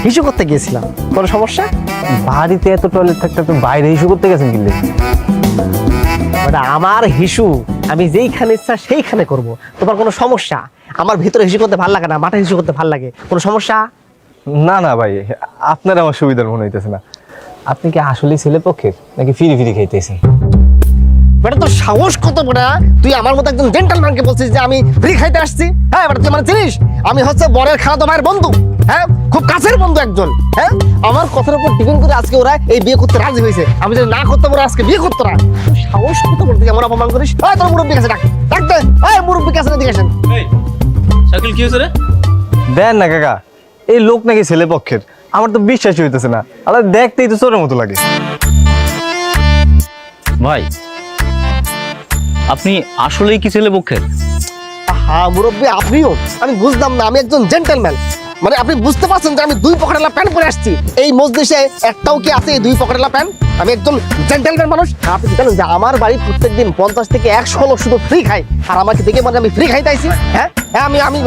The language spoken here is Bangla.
হিসু করতে গিয়েছিলাম। কোনো সমস্যা? বাড়িতে এত টয়লেট থাকতে তো বাইরে ইস্যু করতে গেছেন কিনলে? মানে আমার হিসু আমি যেইখানে ইচ্ছা সেইখানে করব, তোমার কোনো সমস্যা? আমার ভিতরে হিসু করতে ভালো লাগে না, মাঠে হিসু করতে ভালো লাগে, কোনো সমস্যা? না না ভাই, আপনার আমার সুবিধার মনে হইতেছে না। আপনি কি আসলেই ছেলে পক্ষের নাকি ফিরি ফিরি খাইতেছেন? বেটা তোর সাহস কত বড়! তুই আমার মতো একজন জেন্টলম্যানকে বলছিস যে আমি ফ্রি খাইতে আসছি? হ্যাঁ বেটা, তুই মানে চিনিস আমি হচ্ছে বরের খালাতো ভাইয়ের বন্ধু, হ্যাঁ খুব কাছের বন্ধু একজন। হ্যাঁ আমার কথার উপর ডিপেন্ড করে আজকে ওরা এই বিয়ে করতে রাজি হয়েছে। আমি যদি না করতাম ওরা আজকে বিয়ে করতো না। তুই সাহস কত বড়, তুই এমন অপমান করিস? ওই তোর মুরব্বী কাছে ডাক, ডাকতে। এই মুরব্বী কাছে এদিকে আসেন। শাকিল কি হয়েছে রে? দেন না কাকা, এই লোক নাকি ছেলে পক্ষের, আমার তো বিশ্বাসই হইতেছে না। আল্লাহ দেখতেই তো চোরের মতো লাগে। ভাই আপনি আসলেই কি ছেলে পক্ষের? হ্যাঁ মুরব্বী, আপনিও? আমি বুঝলাম না, আমি একজন জেন্টলম্যান। মানে আপনি বুঝতে পারছেন যে আমি 2 পকেটেলা প্যান্ট পরে আসছি? এই মজলিসে একটাও কি আছে এই 2 পকেটেলা প্যান্ট? আমি একজন জেন্টলম্যান মানুষ। আপনি কি জানেন যে আমার বাড়ি প্রত্যেকদিন 50 থেকে 100 লোক শুধু ফ্রি খায়, আর আমাকে দেখে মানে আমি ফ্রি খাইতে আইছি? হ্যাঁ হ্যাঁ, আমি